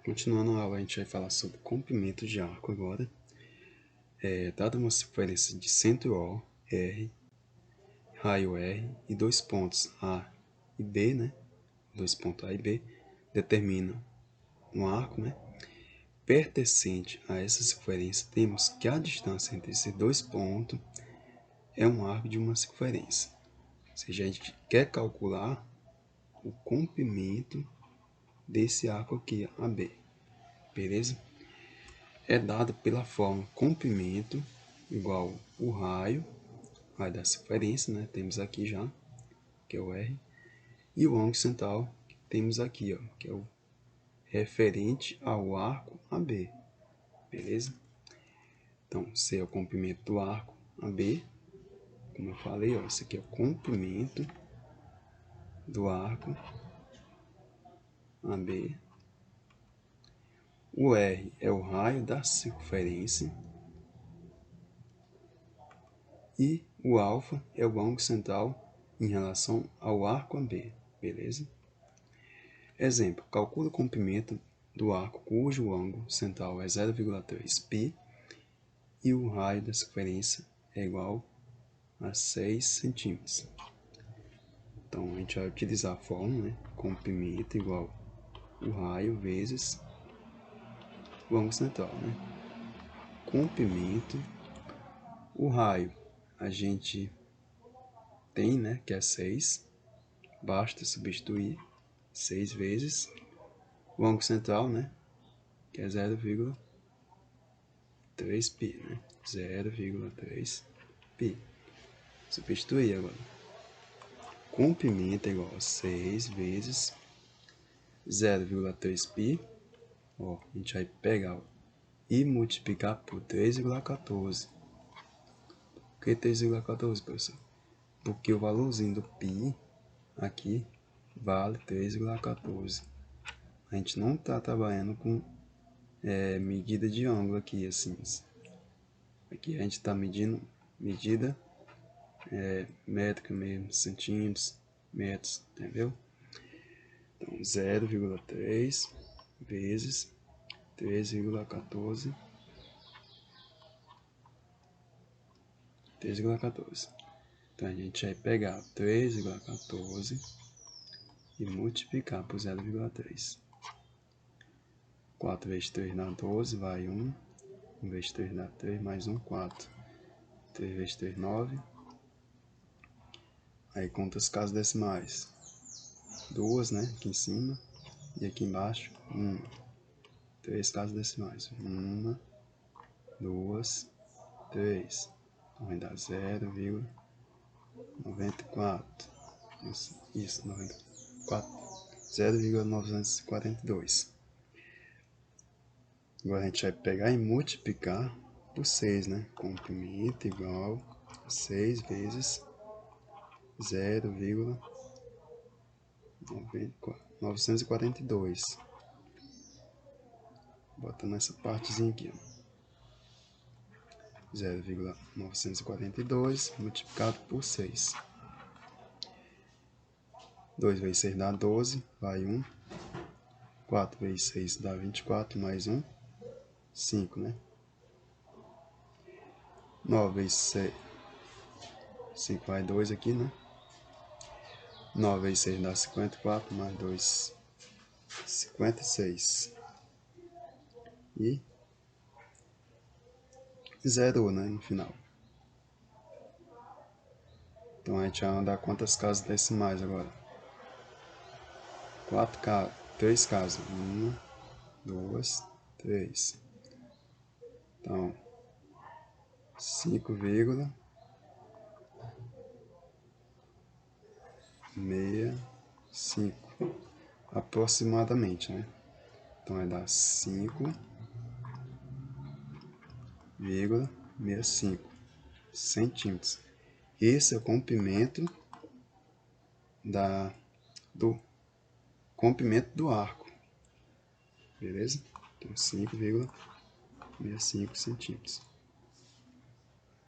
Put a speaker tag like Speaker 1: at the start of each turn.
Speaker 1: Continuando a aula, a gente vai falar sobre comprimento de arco agora. Dada uma circunferência de centro O, R, raio R e dois pontos A e B, né? Dois pontos A e B, determina um arco, né? Pertencente a essa circunferência, temos que a distância entre esses dois pontos é um arco de uma circunferência. Ou seja, a gente quer calcular o comprimento desse arco aqui, AB. Beleza? É dado pela forma comprimento igual o raio da circunferência, né? Temos aqui já, que é o R, e o ângulo central que temos aqui, ó, que é o referente ao arco AB, beleza? Então, C é o comprimento do arco AB, como eu falei, ó, esse aqui é o comprimento do arco AB. O R é o raio da circunferência. E o alfa é o ângulo central em relação ao arco AB, beleza? Exemplo, calcula o comprimento do arco cujo ângulo central é 0,3 π e o raio da circunferência é igual a 6 centímetros. Então, a gente vai utilizar a fórmula, né? Comprimento igual o raio vezes o ângulo central, né? Comprimento, o raio a gente tem, né? Que é 6, basta substituir 6 vezes o ângulo central, né? Que é 0,3 π, né? 0,3 π. Substituir agora. Comprimento é igual a 6 vezes 0,3 π. Ó, a gente vai pegar e multiplicar por 3,14. Por que 3,14, professor? Porque o valorzinho do π aqui vale 3,14. A gente não está trabalhando com medida de ângulo aqui, assim. Aqui a gente está medindo medida métrica mesmo, centímetros, metros, entendeu? Então, 0,3 vezes 3,14. 3,14. Então, a gente vai pegar 3,14 e multiplicar por 0,3. 4 vezes 3 dá 12, vai 1. 1 vezes 3 dá 3, mais 1, 4. 3 vezes 3, 9. Aí conta as casas decimais. 2, né? Aqui em cima. E aqui embaixo, 1. 3 casas decimais. 1, 2, 3. Então vai dar 0,94. Isso, 94. 0,942. Agora a gente vai pegar e multiplicar por 6, né? Comprimento igual a 6 vezes 0,942. Bota nessa partezinha aqui, ó. 0,942 multiplicado por 6. 2 vezes 6 dá 12, vai 1. 4 vezes 6 dá 24, mais 1. 5, né? 9 vezes 6, 5 vai 2 aqui, né? 9 vezes 6 dá 54, mais 2, 56. E zerou, né? No final. Então a gente vai andar quantas casas decimais agora? 3 casas. 1, 2, 3. Então, 5,65 aproximadamente, né? Então vai dar 5,65 centímetros. Esse é o comprimento do comprimento do arco, beleza? Então 5,65 centímetros.